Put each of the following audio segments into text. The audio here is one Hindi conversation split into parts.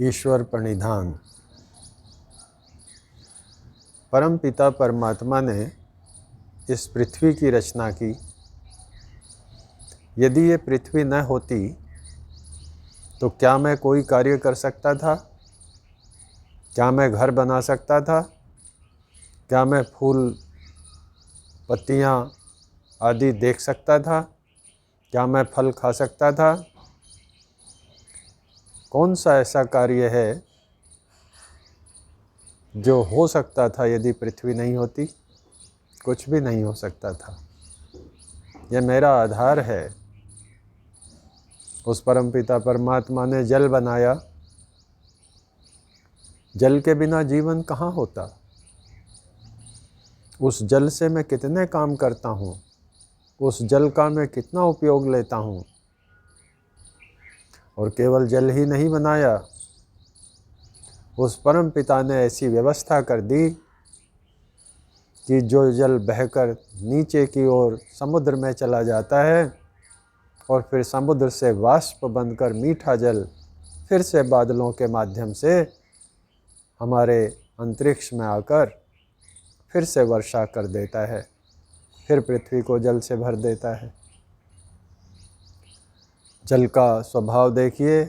ईश्वर प्रणिधान। परम पिता परमात्मा ने इस पृथ्वी की रचना की। यदि ये पृथ्वी न होती तो क्या मैं कोई कार्य कर सकता था? क्या मैं घर बना सकता था? क्या मैं फूल पत्तियाँ आदि देख सकता था? क्या मैं फल खा सकता था? कौन सा ऐसा कार्य है जो हो सकता था यदि पृथ्वी नहीं होती? कुछ भी नहीं हो सकता था। यह मेरा आधार है। उस परमपिता परमात्मा ने जल बनाया। जल के बिना जीवन कहाँ होता? उस जल से मैं कितने काम करता हूँ, उस जल का मैं कितना उपयोग लेता हूँ। और केवल जल ही नहीं बनाया, उस परम पिता ने ऐसी व्यवस्था कर दी कि जो जल बहकर नीचे की ओर समुद्र में चला जाता है और फिर समुद्र से वाष्प बनकर मीठा जल फिर से बादलों के माध्यम से हमारे अंतरिक्ष में आकर फिर से वर्षा कर देता है, फिर पृथ्वी को जल से भर देता है। जल का स्वभाव देखिए,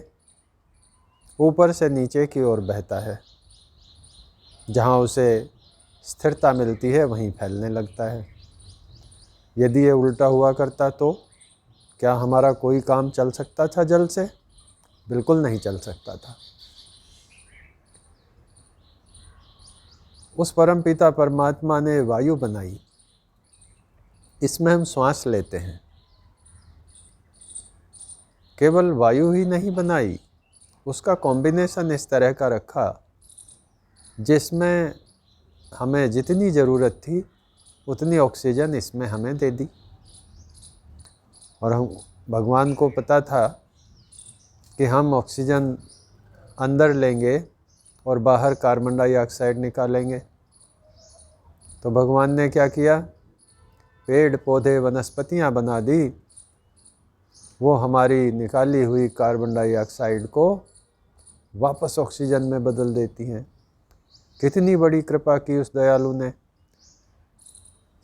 ऊपर से नीचे की ओर बहता है। जहाँ उसे स्थिरता मिलती है वहीं फैलने लगता है। यदि ये उल्टा हुआ करता तो क्या हमारा कोई काम चल सकता था जल से? बिल्कुल नहीं चल सकता था। उस परमपिता परमात्मा ने वायु बनाई। इसमें हम श्वास लेते हैं। केवल वायु ही नहीं बनाई, उसका कॉम्बिनेशन इस तरह का रखा जिसमें हमें जितनी ज़रूरत थी उतनी ऑक्सीजन इसमें हमें दे दी। और हम भगवान को पता था कि हम ऑक्सीजन अंदर लेंगे और बाहर कार्बन डाइऑक्साइड निकालेंगे। तो भगवान ने क्या किया? पेड़ पौधे वनस्पतियाँ बना दी। वो हमारी निकाली हुई कार्बन डाइऑक्साइड को वापस ऑक्सीजन में बदल देती हैं। कितनी बड़ी कृपा की उस दयालु ने।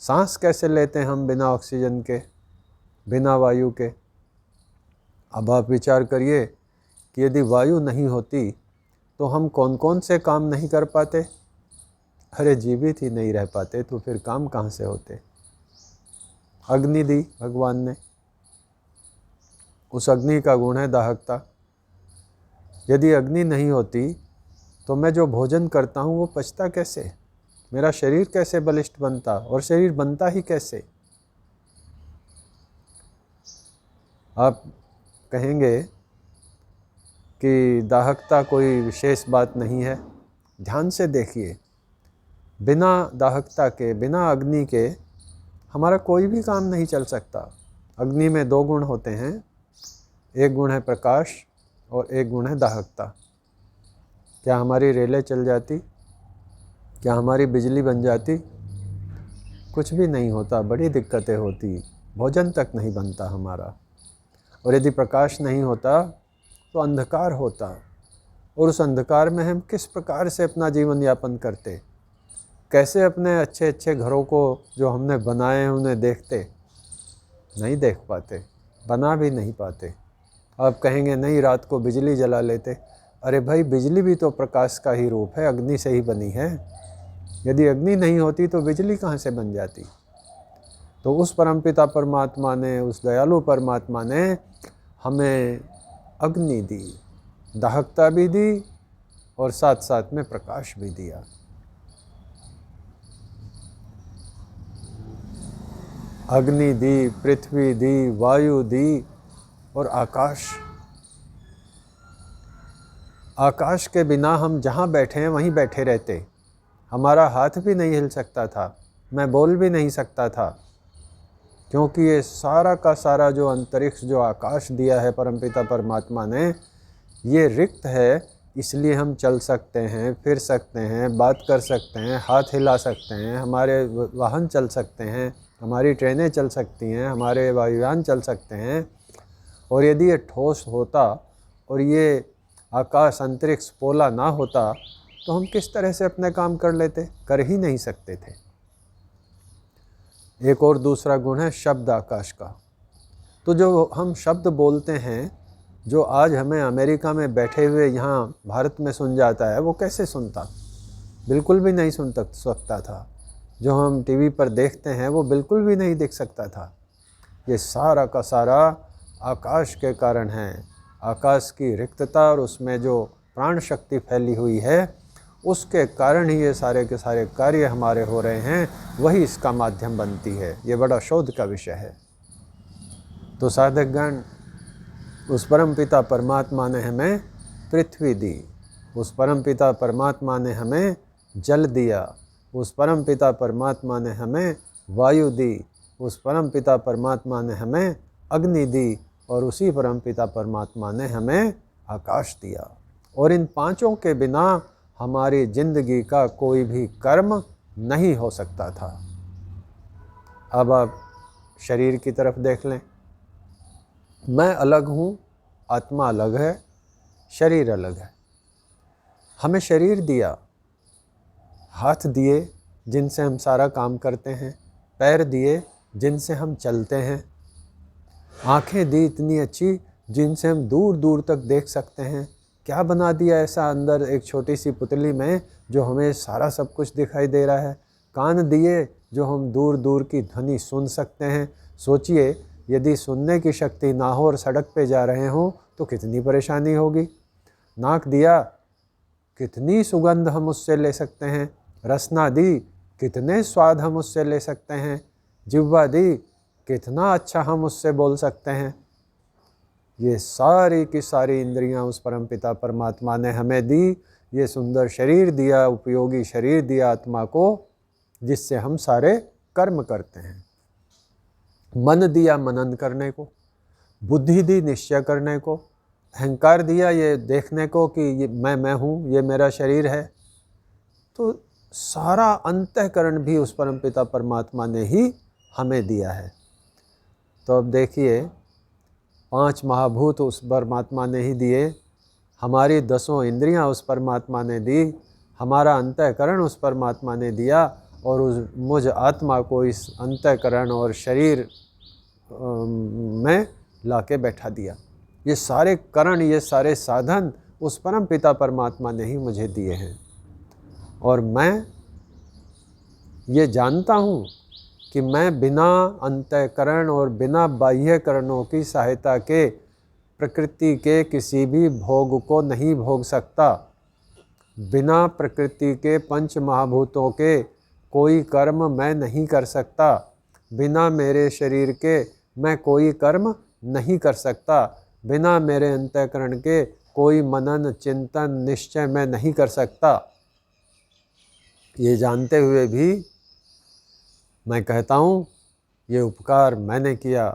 सांस कैसे लेते हैं हम बिना ऑक्सीजन के, बिना वायु के? अब आप विचार करिए कि यदि वायु नहीं होती तो हम कौन कौन से काम नहीं कर पाते। अरे जीवित ही नहीं रह पाते तो फिर काम कहाँ से होते। अग्नि दी भगवान ने। उस अग्नि का गुण है दाहकता। यदि अग्नि नहीं होती तो मैं जो भोजन करता हूँ वो पचता कैसे? मेरा शरीर कैसे बलिष्ठ बनता? और शरीर बनता ही कैसे? आप कहेंगे कि दाहकता कोई विशेष बात नहीं है। ध्यान से देखिए, बिना दाहकता के, बिना अग्नि के हमारा कोई भी काम नहीं चल सकता। अग्नि में दो गुण होते हैं, एक गुण है प्रकाश और एक गुण है दाहकता। क्या हमारी रेलें चल जाती? क्या हमारी बिजली बन जाती? कुछ भी नहीं होता, बड़ी दिक्कतें होती। भोजन तक नहीं बनता हमारा। और यदि प्रकाश नहीं होता तो अंधकार होता। और उस अंधकार में हम किस प्रकार से अपना जीवन यापन करते? कैसे अपने अच्छे अच्छे घरों को जो हमने बनाए हैं उन्हें देखते? नहीं देख पाते, बना भी नहीं पाते। आप कहेंगे नहीं, रात को बिजली जला लेते। अरे भाई, बिजली भी तो प्रकाश का ही रूप है, अग्नि से ही बनी है। यदि अग्नि नहीं होती तो बिजली कहाँ से बन जाती? तो उस परमपिता परमात्मा ने, उस दयालु परमात्मा ने हमें अग्नि दी, दाहकता भी दी और साथ साथ में प्रकाश भी दिया। अग्नि दी, पृथ्वी दी, वायु दी और आकाश। आकाश के बिना हम जहाँ बैठे हैं वहीं बैठे रहते। हमारा हाथ भी नहीं हिल सकता था, मैं बोल भी नहीं सकता था, क्योंकि ये सारा का सारा जो अंतरिक्ष, जो आकाश दिया है परमपिता परमात्मा ने, ये रिक्त है। इसलिए हम चल सकते हैं, फिर सकते हैं, बात कर सकते हैं, हाथ हिला सकते हैं, हमारे वाहन चल सकते हैं, हमारी ट्रेनें चल सकती हैं, हमारे वायुयान चल सकते हैं। और यदि ये ठोस होता और ये आकाश अंतरिक्ष पोला ना होता तो हम किस तरह से अपने काम कर लेते? कर ही नहीं सकते थे। एक और दूसरा गुण है शब्द आकाश का। तो जो हम शब्द बोलते हैं, जो आज हमें अमेरिका में बैठे हुए यहाँ भारत में सुन जाता है, वो कैसे सुनता? बिल्कुल भी नहीं सुन सकता था। जो हम टीवी पर देखते हैं वो बिल्कुल भी नहीं देख सकता था। ये सारा का सारा आकाश के कारण है। आकाश की रिक्तता और उसमें जो प्राण शक्ति फैली हुई है, उसके कारण ही ये सारे के सारे कार्य हमारे हो रहे हैं, वही इसका माध्यम बनती है। ये बड़ा शोध का विषय है। तो साधकगण, उस परमपिता परमात्मा ने हमें पृथ्वी दी, उस परमपिता परमात्मा ने हमें जल दिया, उस परमपिता परमात्मा ने हमें वायु दी, उस परमपिता परमात्मा ने हमें अग्नि दी, और उसी परमपिता परमात्मा ने हमें आकाश दिया। और इन पांचों के बिना हमारी जिंदगी का कोई भी कर्म नहीं हो सकता था। अब आप शरीर की तरफ देख लें। मैं अलग हूँ, आत्मा अलग है, शरीर अलग है। हमें शरीर दिया, हाथ दिए जिनसे हम सारा काम करते हैं, पैर दिए जिनसे हम चलते हैं, आँखें दी इतनी अच्छी जिनसे हम दूर दूर तक देख सकते हैं। क्या बना दिया ऐसा अंदर एक छोटी सी पुतली में जो हमें सारा सब कुछ दिखाई दे रहा है। कान दिए जो हम दूर दूर की ध्वनि सुन सकते हैं। सोचिए, यदि सुनने की शक्ति ना हो और सड़क पे जा रहे हों तो कितनी परेशानी होगी। नाक दिया, कितनी सुगंध हम उससे ले सकते हैं। रसना दी, कितने स्वाद हम उससे ले सकते हैं। जिह्वा दी, कितना अच्छा हम उससे बोल सकते हैं। ये सारी की सारी इंद्रियां उस परमपिता परमात्मा ने हमें दी। ये सुंदर शरीर दिया, उपयोगी शरीर दिया आत्मा को, जिससे हम सारे कर्म करते हैं। मन दिया मनन करने को, बुद्धि दी निश्चय करने को, अहंकार दिया ये देखने को कि ये मैं हूँ, ये मेरा शरीर है। तो सारा अंतःकरण भी उस परमपिता परमात्मा ने ही हमें दिया है। तो अब देखिए, 5 महाभूत उस परमात्मा ने ही दिए, हमारी 10 इंद्रियां उस परमात्मा ने दी, हमारा अंतःकरण उस परमात्मा ने दिया, और उस मुझ आत्मा को इस अंतःकरण और शरीर में लाके बैठा दिया। ये सारे करण, ये सारे साधन उस परमपिता परमात्मा ने ही मुझे दिए हैं। और मैं ये जानता हूँ कि मैं बिना अंतःकरण और बिना बाह्यकरणों की सहायता के प्रकृति के किसी भी भोग को नहीं भोग सकता। बिना प्रकृति के 5 महाभूतों के कोई कर्म मैं नहीं कर सकता। बिना मेरे शरीर के मैं कोई कर्म नहीं कर सकता। बिना मेरे अंतःकरण के कोई मनन चिंतन निश्चय मैं नहीं कर सकता। ये जानते हुए भी मैं कहता हूँ, ये उपकार मैंने किया,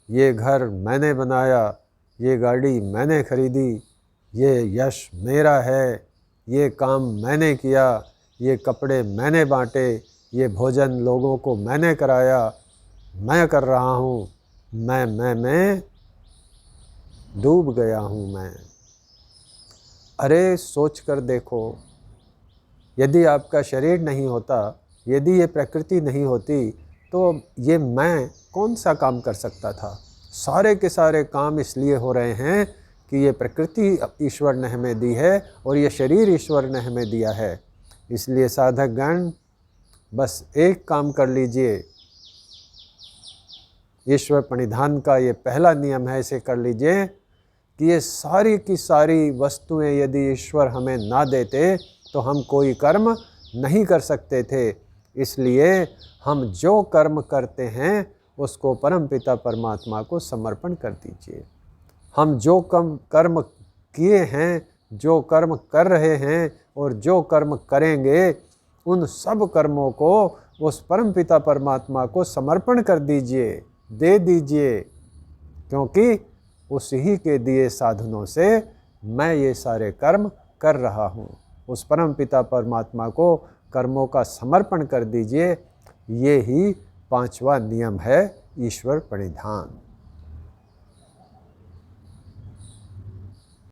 ये घर मैंने बनाया, ये गाड़ी मैंने खरीदी, ये यश मेरा है, ये काम मैंने किया, ये कपड़े मैंने बांटे, ये भोजन लोगों को मैंने कराया, मैं कर रहा हूँ। मैं डूब गया हूँ मैं। अरे सोच कर देखो, यदि आपका शरीर नहीं होता, यदि ये प्रकृति नहीं होती, तो ये मैं कौन सा काम कर सकता था। सारे के सारे काम इसलिए हो रहे हैं कि ये प्रकृति ईश्वर ने हमें दी है और ये शरीर ईश्वर ने हमें दिया है। इसलिए साधक गण बस एक काम कर लीजिए, ईश्वर प्रणिधान का ये पहला नियम है, इसे कर लीजिए कि ये सारी की सारी वस्तुएं यदि ईश्वर हमें ना देते तो हम कोई कर्म नहीं कर सकते थे। इसलिए हम जो कर्म करते हैं उसको परमपिता परमात्मा को समर्पण कर दीजिए। हम जो कर्म किए हैं, जो कर्म कर रहे हैं और जो कर्म करेंगे, उन सब कर्मों को उस परमपिता परमात्मा को समर्पण कर दीजिए, दे दीजिए, क्योंकि उसी के दिए साधनों से मैं ये सारे कर्म कर रहा हूँ। उस परमपिता परमात्मा को कर्मों का समर्पण कर दीजिए। ये ही 5वां नियम है ईश्वर प्रणिधान।